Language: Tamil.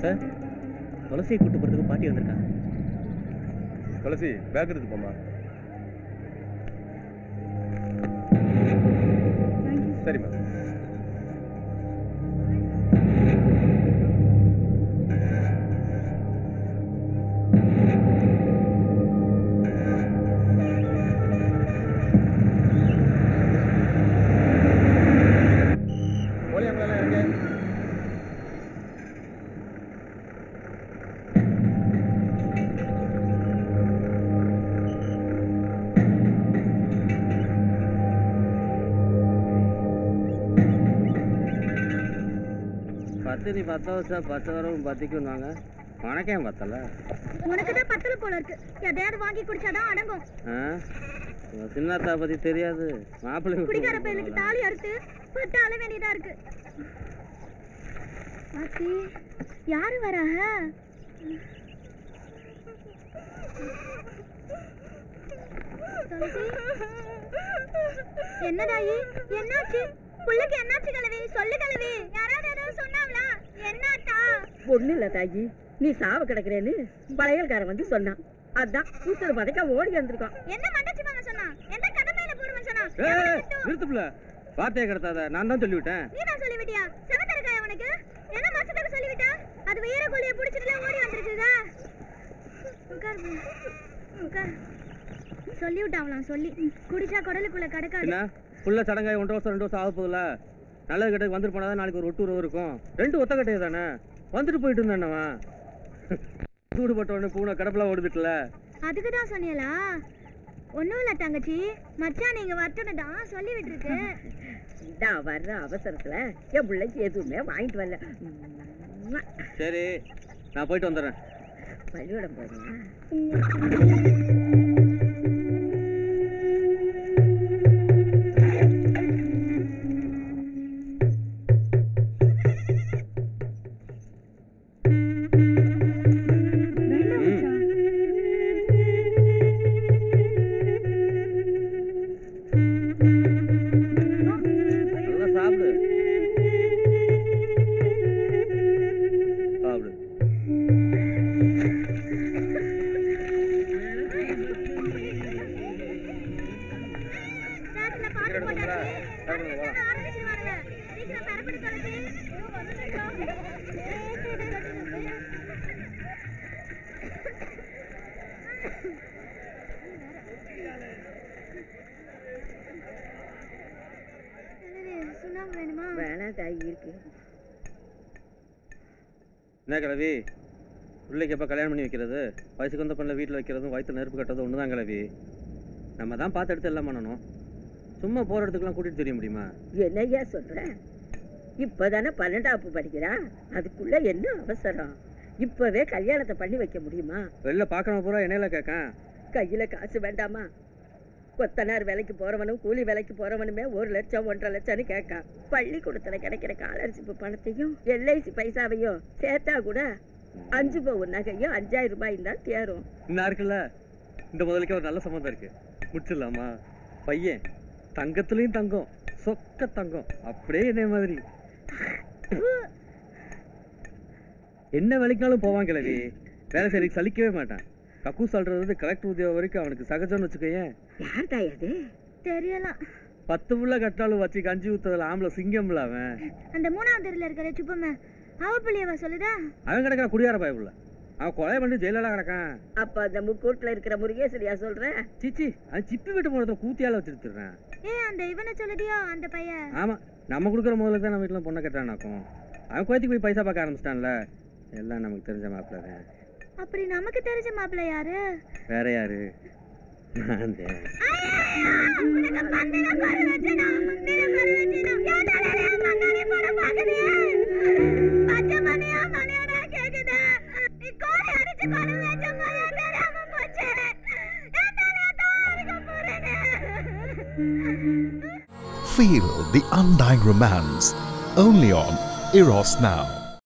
சார், துளசியை கூட்டு போறதுக்கு பாட்டி வந்திருக்காங்க. துளசி பேக் எடுத்து போமா. சரிம்மா. நீ 10 வருஷம் 10 வரும் பத்திக்குவாங்க. உனக்கு ஏன் பத்தல? உனக்கு தான் பத்தல போல இருக்கு. எதையாவது வாங்கி குடிச்சாதான் அடங்கும். சின்னத்தா பத்தி தெரியாது. மாப்பிள்ளை குடிக்கார பையனுக்கு தாலி அறுத்து பட்டால வேண்டியதா இருக்கு. பாத்தி யாரு வராங்க? என்னடாயி என்னாச்சு? புள்ளைக்கு என்னாச்சு கலவி? சொல்லு கலவி. யாராவது ஏதாவது சொன்னாங்களா? என்னாட்டா? ஒண்ணு இல்ல தாயி, நீ சாவ கிடக்குறேன்னு பழையல்காரன் வந்து சொன்னான். அதான் கூத்தர் பதைக்க ஓடி வந்திருக்கோம். என்ன மண்டச்சி மாமா சொன்னா? எந்த கடமையில போடுவேன் சொன்னா? நிறுத்துப்புல. வார்த்தையை கடத்தாத. நான் தான் சொல்லிவிட்டேன். நீ தான் சொல்லிவிட்டியா? செவத்தரக்காய உனக்கு என்ன மாசத்துக்கு சொல்லிவிட்டா? அது வீர கோழியை பிடிச்சிட்டுல ஓடி வந்திருக்குதா? உட்கார் உட்கார். சொல்லிவிட்டாங்களாம். சொல்லி குடிச்சா குடலுக்குள்ள கடக்காது. என்ன புள்ள சடங்காய் 1 வருஷம் 2 வருஷம் ஆக போகுதுல. நல்லது கட்டக்கு வந்துட்டு போனாதான் நாளைக்கு ஒரு ஒட்டு இருக்கும். 2 ஒத்த கட்டையே தானே. வந்துட்டு போயிட்டு இருந்தானவா? சூடுபட்டவனு பூனை கடப்பெல்லாம் ஓடுதுட்டுல. அதுக்கு தான் சொன்னியலா? ஒன்றும் இல்லை தங்கச்சி, மச்சான் நீங்கள் வரட்டுன்னு தான் சொல்லி விட்டுருக்கு. நான் வர்ற அவசரத்தில் என் பிள்ளைக்கு எதுவுமே வாங்கிட்டு வரல. சரி, நான் போயிட்டு வந்துடுறேன். பள்ளியோடம் போறியா? என்ன கிழவி, பிள்ளைக்கு எப்போ கல்யாணம் பண்ணி வைக்கிறது? வயசுக்கு வந்த பண்ணல வீட்டில் வைக்கிறதும் வயிற்று நெருப்பு கட்டுறதும் ஒன்று தான் கிழவி. நம்ம தான் பார்த்து எடுத்து எல்லாம் பண்ணணும். சும்மா போகிற இடத்துக்குலாம் கூட்டிகிட்டு தெரிய முடியுமா? என்னையா சொல்ற? இப்போதானே 12ஆம் படிக்கிறா, அதுக்குள்ள என்ன அவசரம்? இப்போவே கல்யாணத்தை பண்ணி வைக்க முடியுமா? வெளில பார்க்கணும் பூரா என்னையில கேட்கேன். கையில் காசு வேண்டாமா? கொத்தனார் வேலைக்கு போறவனும் கூலி வேலைக்கு போறவனுமே 1 லட்சம் 1.5 லட்சம்னு கேட்கான். பள்ளிக்கூடத்துல கிடைக்கிற ஸ்காலர்ஷிப் பணத்தையும் LIC பைசாவையும் சேர்த்தா கூட 5 பவுன் நகையும் 5000 ரூபாய் தான் தேரும். இன்னும் இருக்குல்ல, இந்த முதலுக்கு ஒரு நல்ல சம்மந்தம் இருக்கு, முடிச்சிடலாமா? பையன் தங்கத்துலயும் தங்கம், சொக்க தங்கம், அப்படியே என்ன மாதிரி. என்ன வேலைக்காலும் போவான் கிழவி. வேலை சரி சலிக்கவே மாட்டான். கக்கூ சொல்றது கலெக்டர் உத்தியோகம் வரைக்கும் அவனுக்கு சகஜம்னு வச்சுக்கேன். யார்டா அது? தெரியலாம். 10 புள்ள கட்டாலும் வச்சு கஞ்சி ஊத்துறதுல ஆம்பளை சிங்கம்ல அவன். அந்த 3ஆம் தெருல இருக்கிற சுப்பமே அவ பிள்ளையவா சொல்லுதா? அவன் கிடக்கிற குடியார பயப்புள்ள. அவன் கொலை பண்ணி ஜெயிலெல்லாம் கிடக்கான். அப்ப அந்த முக்கூட்டுல இருக்கிற முருகேசரியா சொல்ற? சிச்சி, அது சிப்பி வீட்டு போனதுல கூத்தியால வச்சிருக்கிறேன். அந்த இவனை சொல்லுதியோ அந்த பையன்? ஆமா, நம்ம கொடுக்குற முதலுக்கு தான் நம்ம வீட்டுல பொண்ணை கட்டானாக்கும். அவன் கோயத்துக்கு போய் பைசா பார்க்க ஆரம்பிச்சிட்டான்ல. எல்லாம் நமக்கு தெரிஞ்ச மாப்பிள்ள. அப்படி நமக்கு தெரிஞ்ச மாப்பிள்ள யாரு? வேற யாரு? Feel the undying romance only on Eros Now.